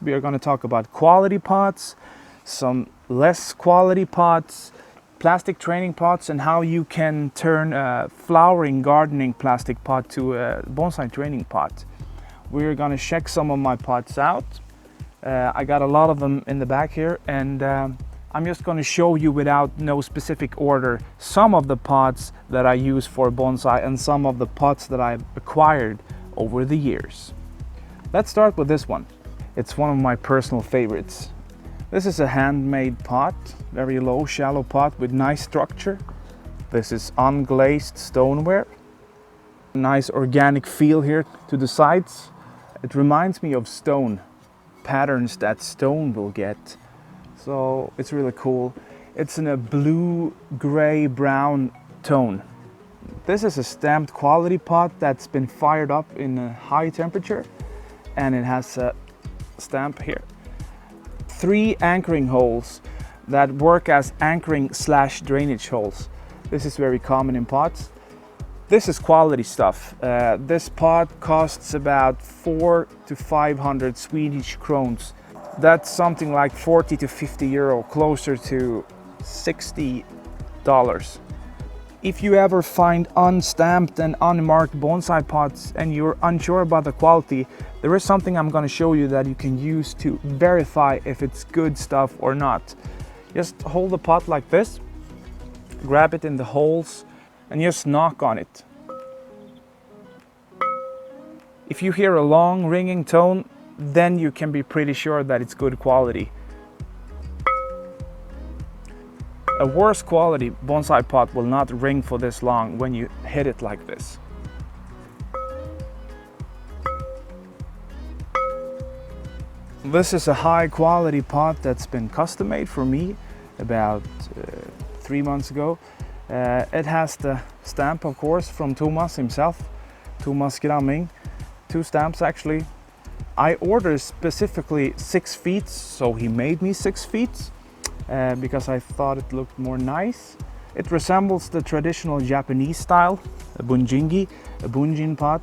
We are going to talk about quality pots, some less quality pots, plastic training pots, and how you can turn a flowering gardening plastic pot to a bonsai training pot. We're going to check some of my pots out. I got a lot of them in the back here, and I'm just going to show you without no specific order some of the pots that I use for bonsai and some of the pots that I've acquired over the years. Let's start with this one. It's one of my personal favorites. This is a handmade pot, very low, shallow pot with nice structure. This is unglazed stoneware. Nice organic feel here to the sides. It reminds me of stone, patterns that stone will get. So it's really cool. It's in a blue, gray, brown tone. This is a stamped quality pot that's been fired up in a high temperature, and it has a stamp here. 3 anchoring holes that work as anchoring / drainage holes. This is very common in pots. This is quality stuff. This pot costs about 400 to 500 Swedish crowns. That's something like 40 to 50 euro, closer to $60. If you ever find unstamped and unmarked bonsai pots and you're unsure about the quality, there is something I'm going to show you that you can use to verify if it's good stuff or not. Just hold the pot like this, grab it in the holes, and just knock on it. If you hear a long ringing tone, then you can be pretty sure that it's good quality. A worse quality bonsai pot will not ring for this long when you hit it like this. This is a high quality pot that's been custom made for me about 3 months ago. It has the stamp, of course, from Thomas himself, Thomas Gramming. 2 stamps actually. I ordered specifically 6 feet, so he made me 6 feet. Because I thought it looked more nice. It resembles the traditional Japanese style, a bunjin pot.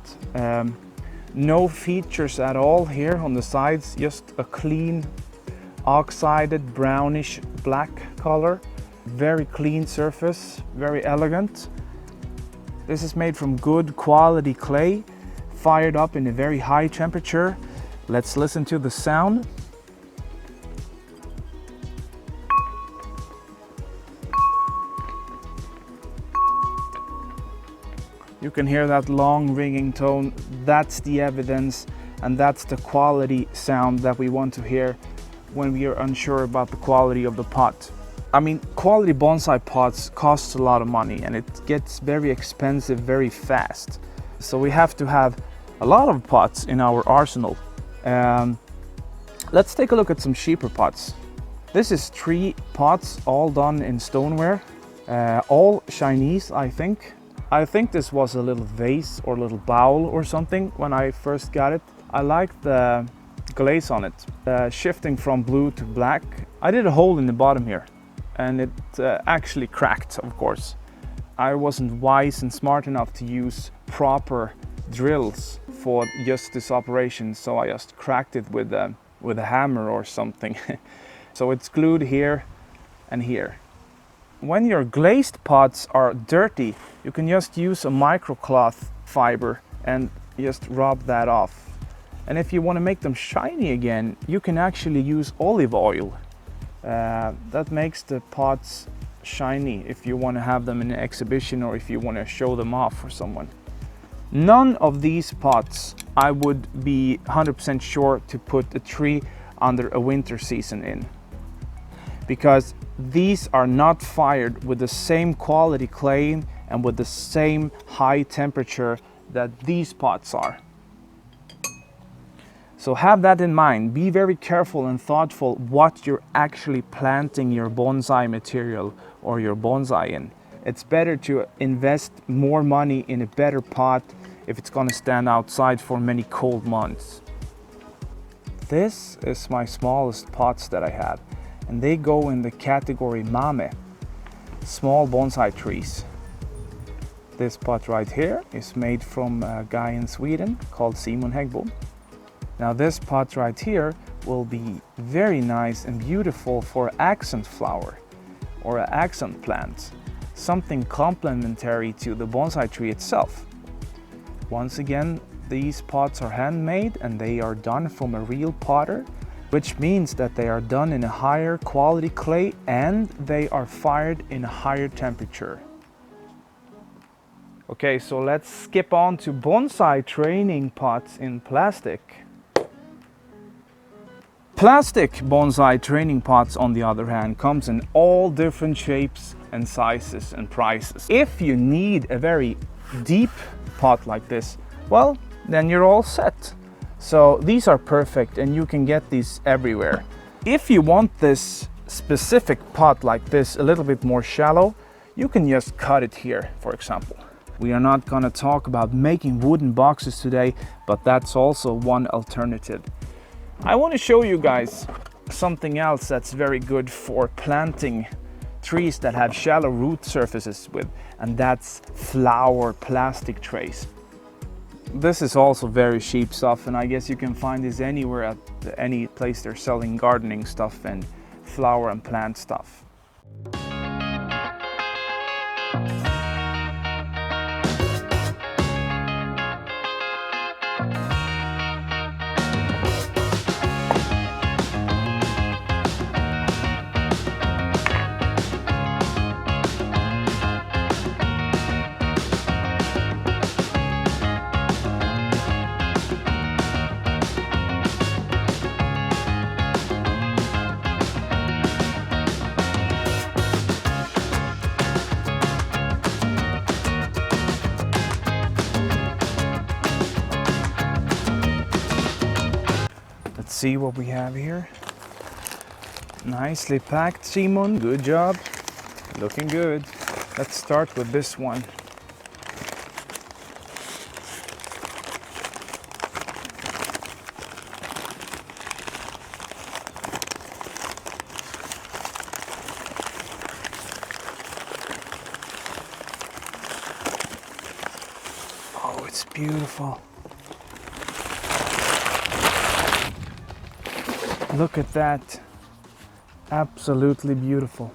No features at all here on the sides, just a clean oxided brownish black color. Very clean surface, very elegant. This is made from good quality clay, fired up in a very high temperature. Let's listen to the sound. You can hear that long ringing tone. That's the evidence, and that's the quality sound that we want to hear when we are unsure about the quality of the pot. I mean, quality bonsai pots cost a lot of money, and it gets very expensive very fast. So we have to have a lot of pots in our arsenal. Let's take a look at some cheaper pots. This is 3 pots, all done in stoneware, all Chinese, I think. I think this was a little vase or little bowl or something when I first got it. I liked the glaze on it, shifting from blue to black. I did a hole in the bottom here, and it actually cracked, of course. I wasn't wise and smart enough to use proper drills for just this operation, so I just cracked it with a hammer or something. So it's glued here and here. When your glazed pots are dirty, you can just use a microcloth fiber and just rub that off. And if you want to make them shiny again, you can actually use olive oil. That makes the pots shiny if you want to have them in an exhibition or if you want to show them off for someone. None of these pots I would be 100% sure to put a tree under a winter season in, because these are not fired with the same quality clay and with the same high temperature that these pots are. So have that in mind. Be very careful and thoughtful what you're actually planting your bonsai material or your bonsai in. It's better to invest more money in a better pot if it's gonna stand outside for many cold months. This is my smallest pots that I have, and they go in the category Mame, small bonsai trees. This pot right here is made from a guy in Sweden called Simon Häggbom. Now this pot right here will be very nice and beautiful for accent flower or an accent plant, something complementary to the bonsai tree itself. Once again, these pots are handmade and they are done from a real potter, which means that they are done in a higher quality clay and they are fired in a higher temperature. Okay, so let's skip on to bonsai training pots in plastic. Plastic bonsai training pots, on the other hand, comes in all different shapes and sizes and prices. If you need a very deep pot like this, well, then you're all set. So these are perfect and you can get these everywhere. If you want this specific pot like this a little bit more shallow, you can just cut it here, for example. We are not gonna talk about making wooden boxes today, but that's also one alternative. I want to show you guys something else that's very good for planting trees that have shallow root surfaces with, and that's flower plastic trays. This is also very cheap stuff, and I guess you can find this anywhere at any place they're selling gardening stuff and flower and plant stuff. Let's see what we have here. Nicely packed, Simon. Good job. Looking good. Let's start with this one. Oh, it's beautiful. Look at that. Absolutely beautiful.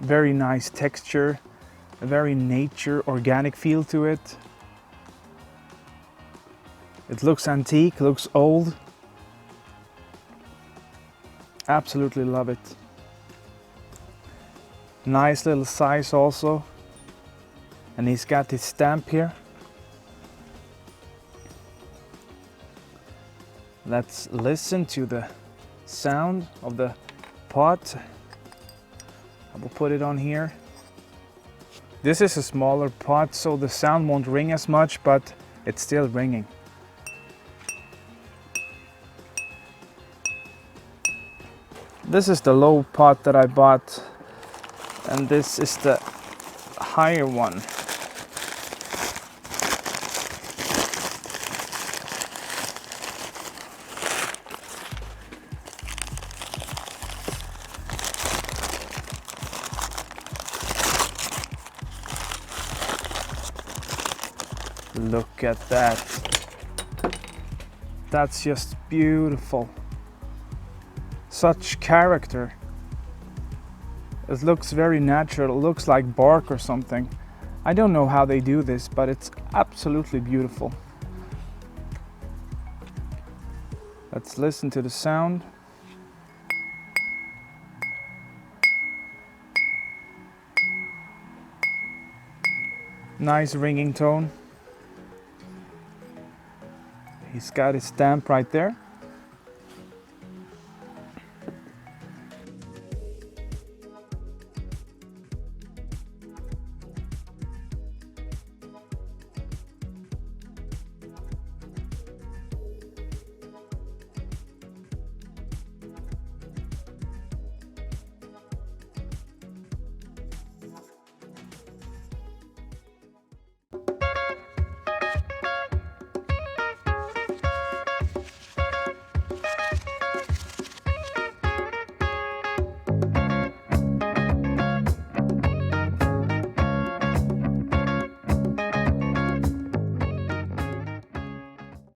Very nice texture, a very nature, organic feel to it. It looks antique, looks old. Absolutely love it. Nice little size also. And he's got his stamp here. Let's listen to the sound of the pot. I will put it on here. This is a smaller pot, so the sound won't ring as much, but it's still ringing. This is the low pot that I bought, and this is the higher one. Look at that. That's just beautiful. Such character. It looks very natural. It looks like bark or something. I don't know how they do this, but it's absolutely beautiful. Let's listen to the sound. Nice ringing tone. He's got his stamp right there.